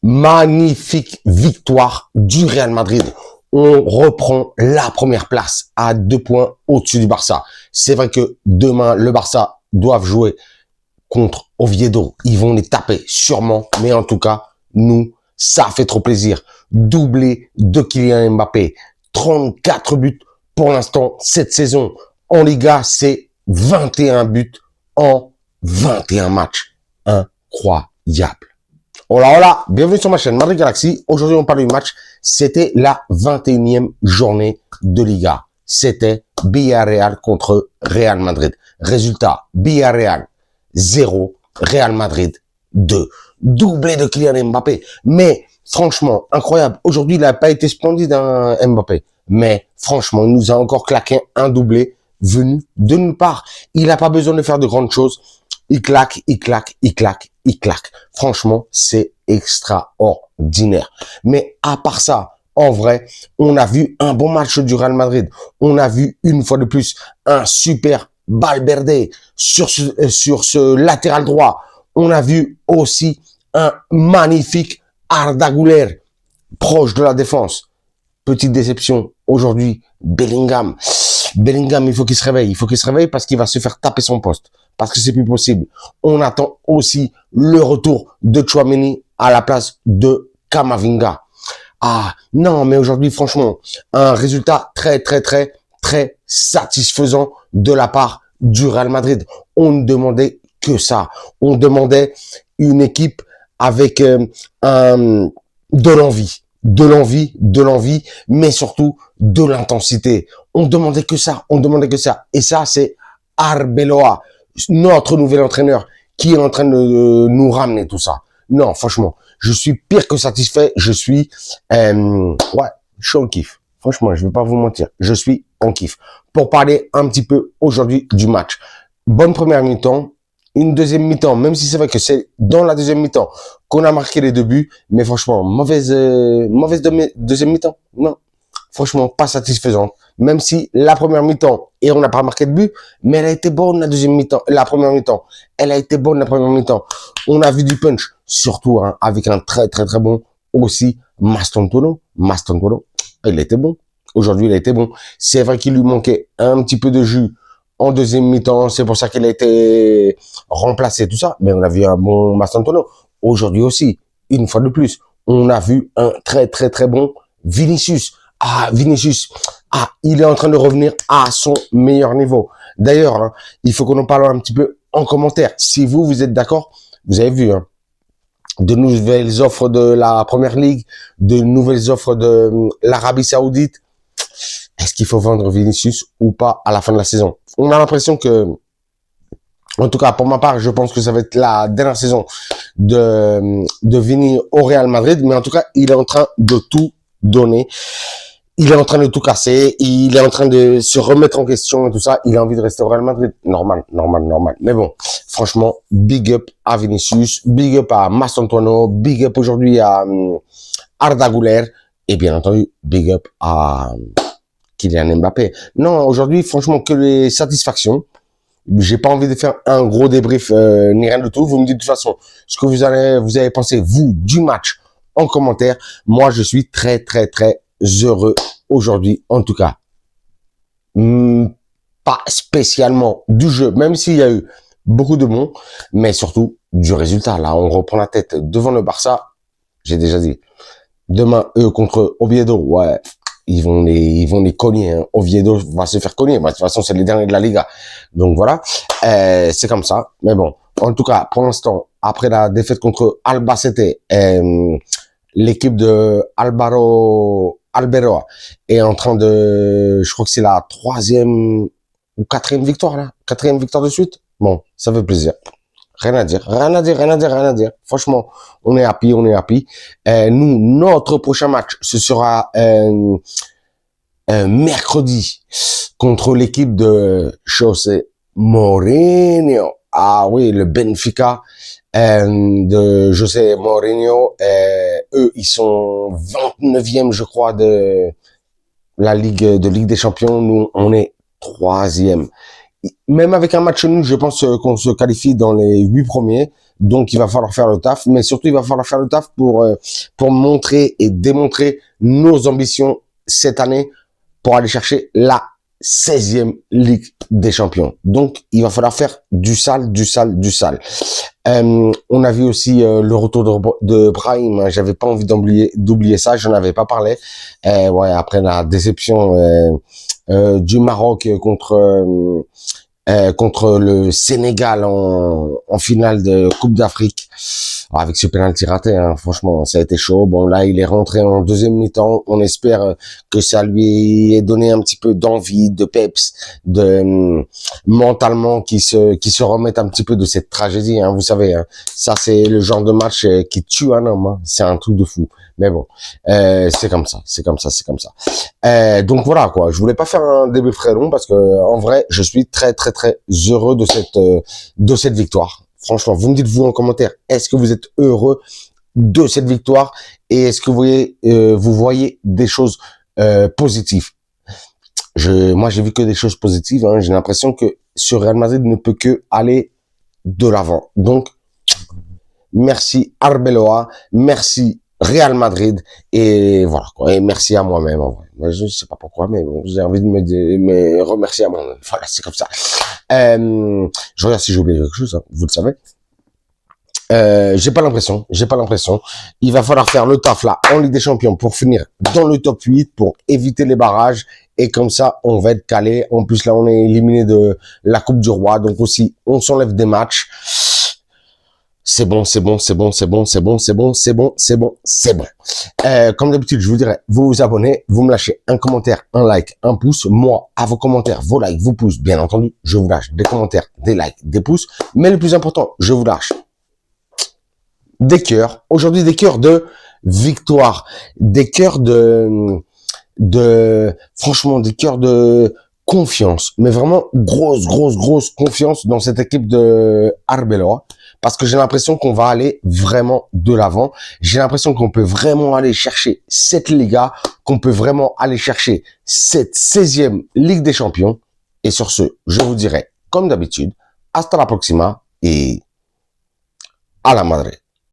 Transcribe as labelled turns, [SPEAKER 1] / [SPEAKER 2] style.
[SPEAKER 1] Magnifique victoire du Real Madrid. On reprend la première place à 2 points au-dessus du Barça. C'est vrai que demain, le Barça doivent jouer contre Oviedo. Ils vont les taper, sûrement. Mais en tout cas, nous, ça fait trop plaisir. Doublé de Kylian Mbappé. 34 buts pour l'instant cette saison. En Liga, c'est 21 buts en 21 matchs. Incroyable. Hola, hola, bienvenue sur ma chaîne Madrid Galaxy. Aujourd'hui, on parle du match. C'était la 21e journée de Liga. C'était Villarreal contre Real Madrid. Résultat, Villarreal 0, Real Madrid 2. Doublé de Kylian Mbappé. Mais franchement, incroyable. Aujourd'hui, il n'a pas été splendide, hein, Mbappé. Mais franchement, il nous a encore claqué un doublé venu de nulle part. Il n'a pas besoin de faire de grandes choses. Il claque, il claque, il claque, il claque. Franchement, c'est extraordinaire. Mais à part ça, en vrai, on a vu un bon match du Real Madrid. On a vu une fois de plus un super Valverde sur ce latéral droit. On a vu aussi un magnifique Arda Güler proche de la défense. Petite déception. Aujourd'hui, Bellingham, il faut qu'il se réveille. Il faut qu'il se réveille parce qu'il va se faire taper son poste. Parce que c'est plus possible. On attend aussi le retour de Tchouaméni à la place de Camavinga. Ah, non, mais aujourd'hui, franchement, un résultat très satisfaisant de la part du Real Madrid. On ne demandait que ça. On demandait une équipe avec de l'envie, mais surtout de l'intensité. On demandait que ça. Et ça, c'est Arbeloa, notre nouvel entraîneur, qui est en train de nous ramener tout ça. Non, franchement, je suis pire que satisfait. Je suis en kiff. Franchement, je vais pas vous mentir. Je suis en kiff. Pour parler un petit peu aujourd'hui du match. Bonne première mi-temps. Une deuxième mi-temps, même si c'est vrai que c'est dans la deuxième mi-temps qu'on a marqué les 2 buts, mais franchement, mauvaise deuxième mi-temps. Non, franchement, pas satisfaisante. Même si la première mi-temps, et on n'a pas marqué de but, mais elle a été bonne la deuxième mi-temps, la première mi-temps. Elle a été bonne la première mi-temps. On a vu du punch, surtout hein, avec un très bon aussi Mastantuono. Il a été bon. Aujourd'hui, il a été bon. C'est vrai qu'il lui manquait un petit peu de jus en deuxième mi-temps, c'est pour ça qu'il a été remplacé, tout ça. Mais on a vu un bon Mastantuono. Aujourd'hui aussi, une fois de plus, on a vu un très bon Vinicius. Vinicius, il est en train de revenir à son meilleur niveau. D'ailleurs, hein, il faut qu'on en parle un petit peu en commentaire. Si vous êtes d'accord, vous avez vu, hein, de nouvelles offres de la Première Ligue, de nouvelles offres de l'Arabie Saoudite. Est-ce qu'il faut vendre Vinicius ou pas à la fin de la saison? On a l'impression que, en tout cas pour ma part, je pense que ça va être la dernière saison de Vini au Real Madrid. Mais en tout cas, il est en train de tout donner. Il est en train de tout casser. Il est en train de se remettre en question et tout ça. Il a envie de rester au Real Madrid. Normal. Mais bon, franchement, big up à Vinicius, big up à Mastantuono, big up aujourd'hui à Arda Güler et bien entendu, big up à Kylian Mbappé. Non, aujourd'hui, franchement, que les satisfactions. J'ai pas envie de faire un gros débrief ni rien de tout. Vous me dites de toute façon ce que vous avez pensé, vous, du match en commentaire. Moi, je suis très heureux aujourd'hui, en tout cas. Pas spécialement du jeu, même s'il y a eu beaucoup de bons, mais surtout du résultat. Là, on reprend la tête devant le Barça. J'ai déjà dit. Demain, eux contre Oviedo, ouais. Ils vont les cogner, hein. Oviedo va se faire cogner. Bah, de toute façon, c'est les derniers de la Liga. Donc voilà. C'est comme ça. Mais bon. En tout cas, pour l'instant, après la défaite contre Albacete, l'équipe de Arbeloa est en train de, je crois que c'est la 3e ou 4e victoire, là. 4e victoire de suite. Bon, ça fait plaisir. Rien à dire. Franchement, on est happy. Nous, notre prochain match, ce sera mercredi contre l'équipe de José Mourinho. Ah oui, le Benfica de José Mourinho. Eux, ils sont 29e, je crois, de la Ligue des Champions. Nous, on est 3e. Même avec un match nul, je pense qu'on se qualifie dans les 8 premiers. Donc, il va falloir faire le taf, mais surtout, il va falloir faire le taf pour montrer et démontrer nos ambitions cette année pour aller chercher la 16e Ligue des Champions. Donc, il va falloir faire du sale, du sale, du sale. On a vu aussi le retour de Brahim. Hein. J'avais pas envie d'oublier ça. J'en avais pas parlé. Ouais, après la déception du Maroc contre le Sénégal en finale de Coupe d'Afrique. Avec ce penalty raté, hein, franchement, ça a été chaud. Bon, là, il est rentré en deuxième mi-temps. On espère que ça lui ait donné un petit peu d'envie, de peps, mentalement, qui se remette un petit peu de cette tragédie. Hein, vous savez, hein, ça, c'est le genre de match qui tue un homme. Hein, c'est un truc de fou. Mais bon, c'est comme ça, c'est comme ça, c'est comme ça. Donc voilà, quoi. Je voulais pas faire un début très long parce que, en vrai, je suis très, très, très heureux de cette victoire. Franchement, vous me dites vous en commentaire, est-ce que vous êtes heureux de cette victoire et est-ce que vous voyez des choses positives? Moi, j'ai vu que des choses positives. Hein. J'ai l'impression que ce Real Madrid ne peut que aller de l'avant. Donc, merci Arbeloa, merci Real Madrid et voilà quoi. Et merci à moi-même en vrai. Moi, je sais pas pourquoi, mais bon, j'ai envie de me remercier à moi-même. Voilà, c'est comme ça. Je regarde si j'ai oublié quelque chose, hein, vous le savez. J'ai pas l'impression. Il va falloir faire le taf là en Ligue des Champions pour finir dans le top 8 pour éviter les barrages et comme ça on va être calé. En plus là on est éliminé de la Coupe du Roi, donc aussi on s'enlève des matchs. C'est bon. Comme d'habitude, je vous dirais, vous vous abonnez, vous me lâchez un commentaire, un like, un pouce. Moi, à vos commentaires, vos likes, vos pouces, bien entendu, je vous lâche des commentaires, des likes, des pouces. Mais le plus important, je vous lâche des cœurs. Aujourd'hui, des cœurs de victoire, des cœurs franchement, des cœurs de confiance. Mais vraiment, grosse confiance dans cette équipe de Arbeloa. Parce que j'ai l'impression qu'on va aller vraiment de l'avant. J'ai l'impression qu'on peut vraiment aller chercher cette Liga, qu'on peut vraiment aller chercher cette 16e Ligue des Champions. Et sur ce, je vous dirai, comme d'habitude, hasta la próxima et à la madre.